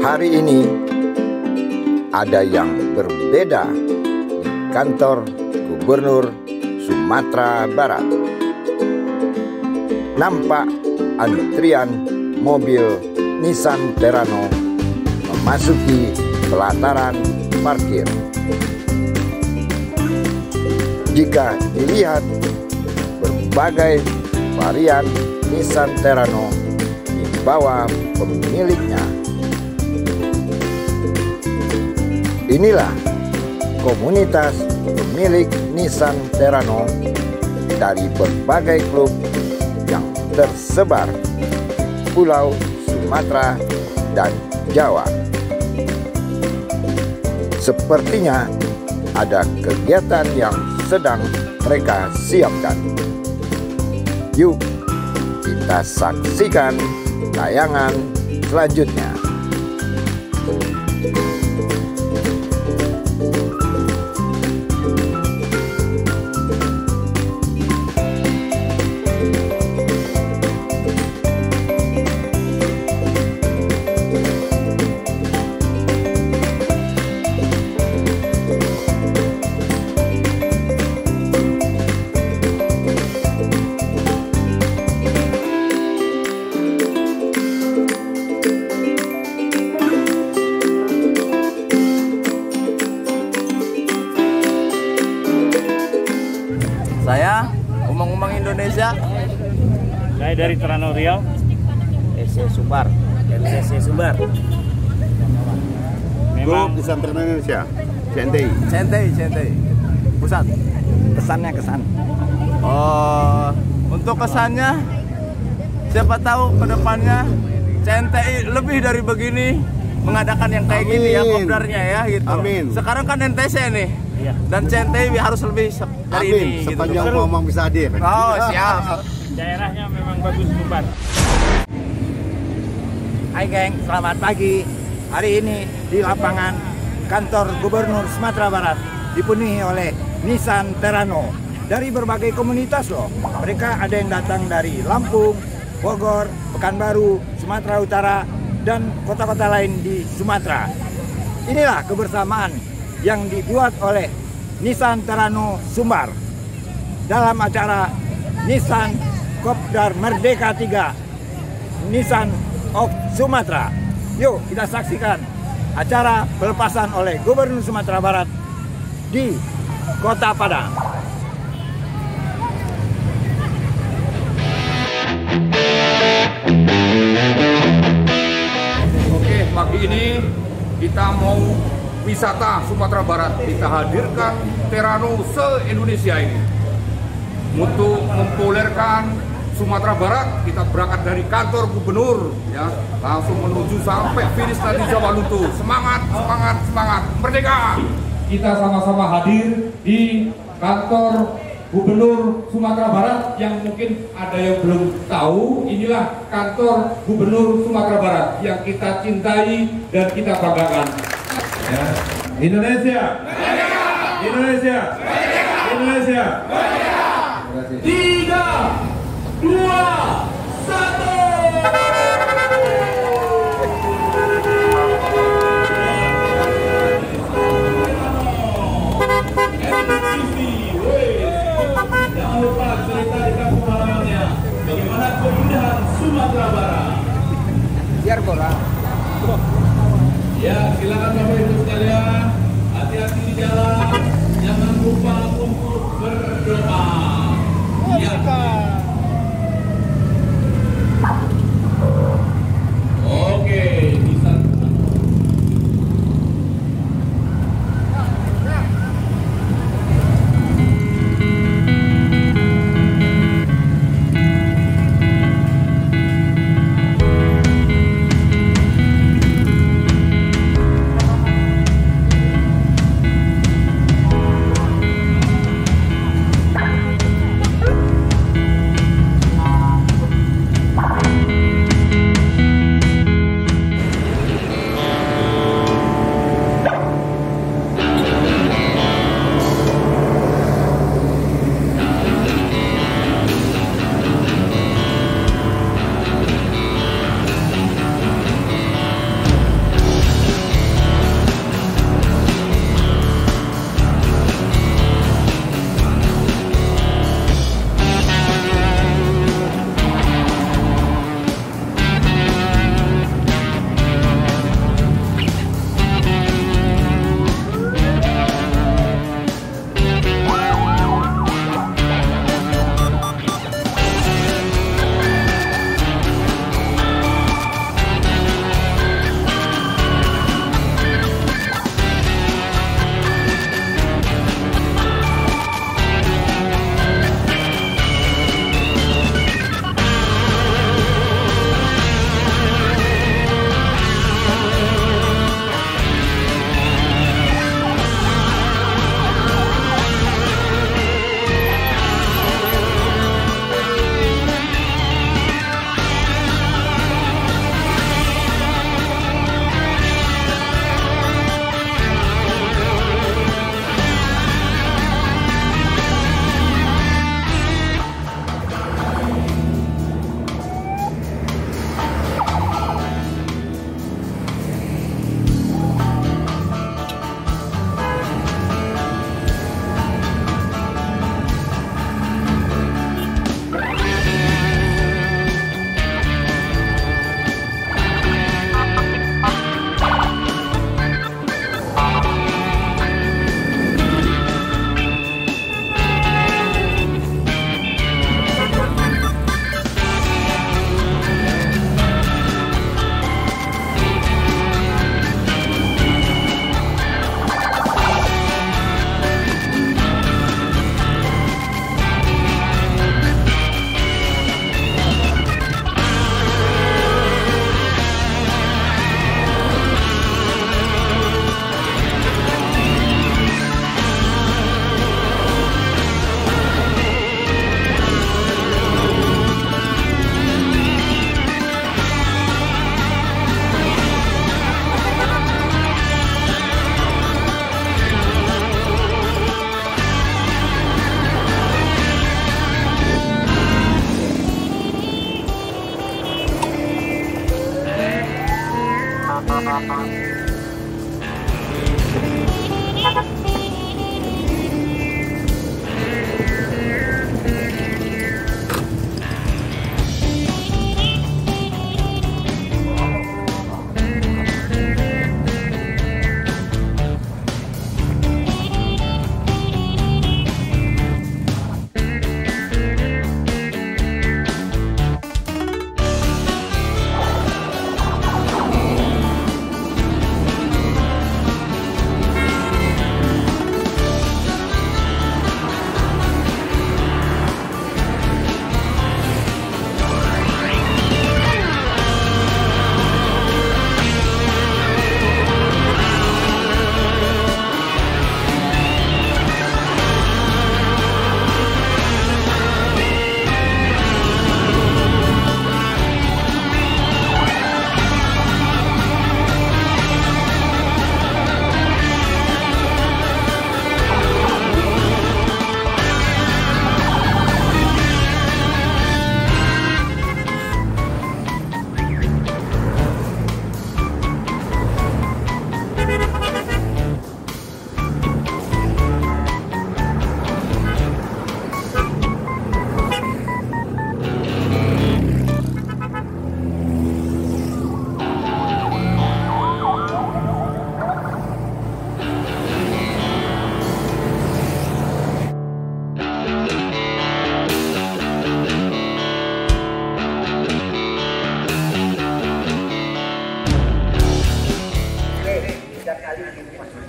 Hari ini ada yang berbeda di kantor Gubernur Sumatera Barat. Nampak antrian mobil Nissan Terrano memasuki pelataran parkir. Jika dilihat, berbagai varian Nissan Terrano dibawa pemiliknya. Inilah komunitas pemilik Nissan Terrano dari berbagai klub yang tersebar Pulau Sumatera dan Jawa. Sepertinya ada kegiatan yang sedang mereka siapkan. Yuk kita saksikan tayangan selanjutnya. Saya Umang-Umang Indonesia. Saya dari Terrano Riau. SC Sumbar. LCC Sumbar. Memang Nissan Terrano Indonesia. CNTI. CNTI. Pusat. Kesannya kesan. Oh, untuk kesannya siapa tahu kedepannya CNTI lebih dari begini mengadakan yang kayak gini ya, kopdarnya ya gitu. Amin. Sekarang kan NTC nih. Iya. Dan CNTI harus lebih dari Amin. ini gitu. Sepanjang ngomong bisa hadir. Oh, siap. daerahnya memang bagus Sumbar. Hai geng, selamat pagi. Hari ini di lapangan kantor Gubernur Sumatera Barat dipenuhi oleh Nissan Terrano dari berbagai komunitas loh. Mereka ada yang datang dari Lampung, Bogor, Pekanbaru, Sumatera Utara, dan kota-kota lain di Sumatera. Inilah kebersamaan yang dibuat oleh Nissan Terrano Sumbar dalam acara Nissan Kopdar Merdeka 3 Nissan of Sumatera. Yuk kita saksikan acara pelepasan oleh Gubernur Sumatera Barat di Kota Padang. Oke, pagi ini kita mau wisata Sumatera Barat. Kita hadirkan Terrano se-Indonesia ini. Untuk mempopulerkan Sumatera Barat, kita berangkat dari kantor gubernur ya, langsung menuju sampai finish nanti Jawa Luntu. Semangat, semangat, semangat, merdeka! Kita sama-sama hadir di kantor Gubernur Sumatera Barat yang mungkin ada yang belum tahu. Inilah kantor Gubernur Sumatera Barat yang kita cintai dan kita banggakan. Ya. Indonesia, merdeka! Indonesia, merdeka! Indonesia, merdeka! 3, 2, 1. Jangan lupa cerita di kampung halamannya bagaimana keindahan Sumatera Barat. Biar bola. Ya, silakan Bapak Ibu sekalian, hati-hati di jalan, jangan lupa untuk berdoa. Ya. Oke, bisa.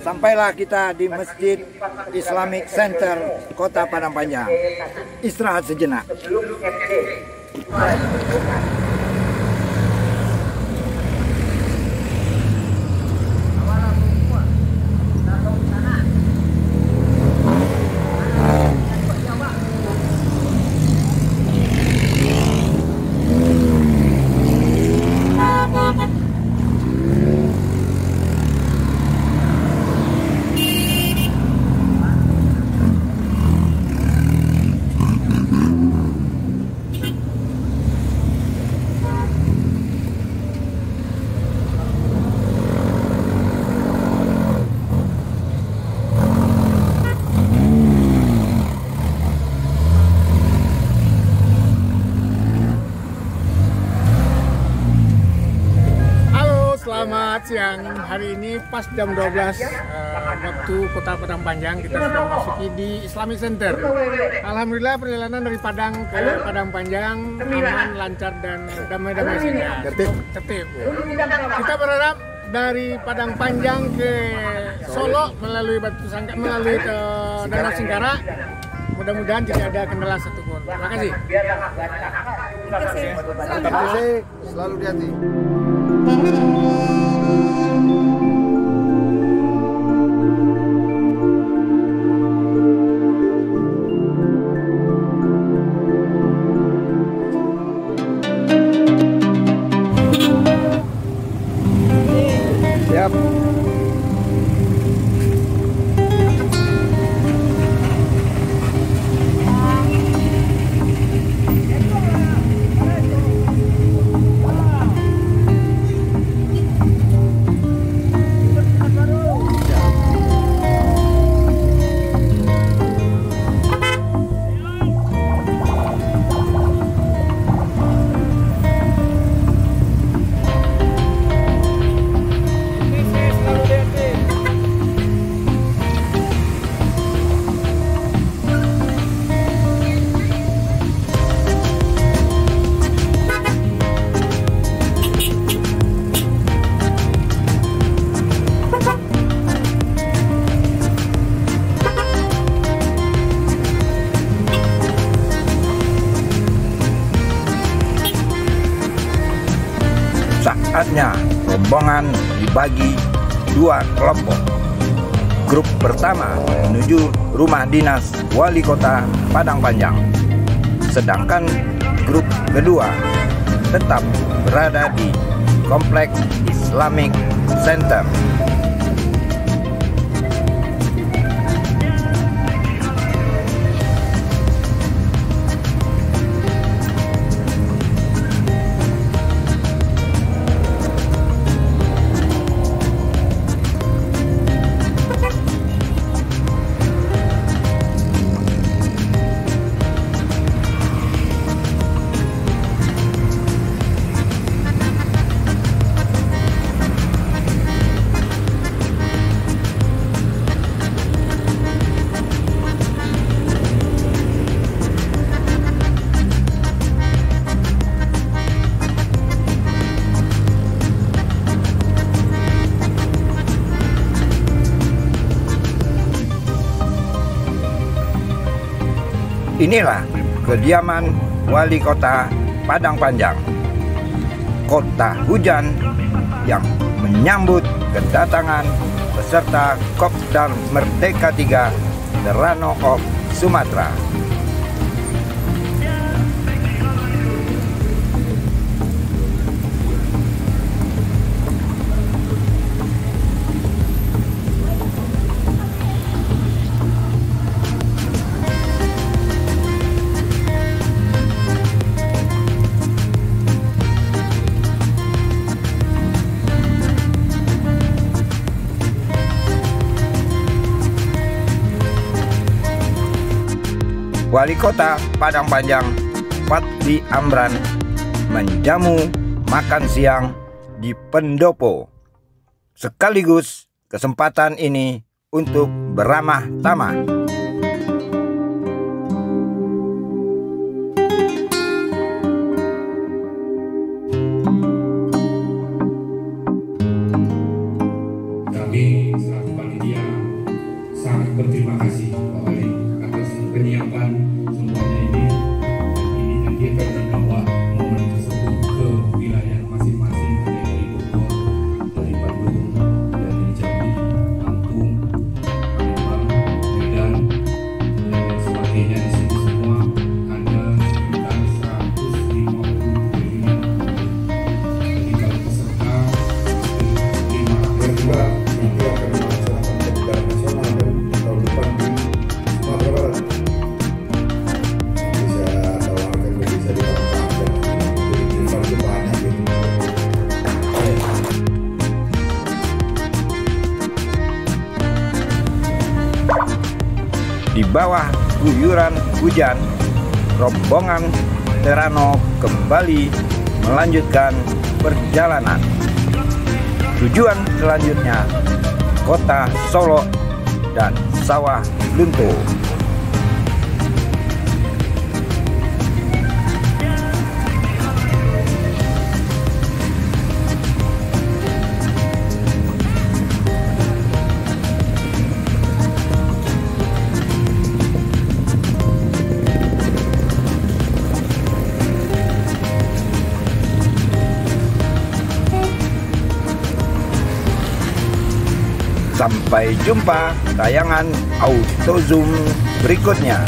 Sampailah kita di Masjid Islamic Center Kota Padang Panjang. Istirahat sejenak. Selamat siang, hari ini pas jam 12 waktu Kota Padang Panjang, kita sudah memasuki di Islamic Center. Alhamdulillah perjalanan dari Padang ke Padang Panjang aman, lancar dan damai-damai saja. Tertib. Kita berharap dari Padang Panjang ke Solo melalui melalui Danau Singkara, mudah-mudahan tidak ada kendala satupun. Terima kasih. Terima kasih, selalu hati-hati. Siap. Saatnya rombongan dibagi dua kelompok. Grup pertama menuju rumah dinas Wali Kota Padang Panjang, sedangkan grup kedua tetap berada di Kompleks Islamic Center. Inilah kediaman Wali Kota Padang Panjang, kota hujan yang menyambut kedatangan peserta Kopdar Merdeka 3 Terano of Sumatera. Wali Kota Padang Panjang Fatli Amran menjamu makan siang di pendopo. Sekaligus kesempatan ini untuk beramah tamah. Kami selaku panitia sangat berterima kasih Pak Wali atas penyiapan semuanya ini, dan dia akan membawa momen tersebut ke wilayah masing-masing, ada dari Bogor, dari Bandung, dari Jambi, Lampung, Palembang, Medan, dan lain sebagainya. Di sini semua ada sekitar 150 triliun. Jadi kalau peserta 500 nanti akan melaksanakan Kopdar nasional dan tahun depan di Sumatera Barat. Bisa tawarkan bisa dimanfaatkan untuk infak banyak gitu. Di bawah guyuran hujan, rombongan Terano kembali melanjutkan perjalanan. Tujuan selanjutnya Kota Solo dan Sawah Lunto. Sampai jumpa tayangan Auto Zoom berikutnya.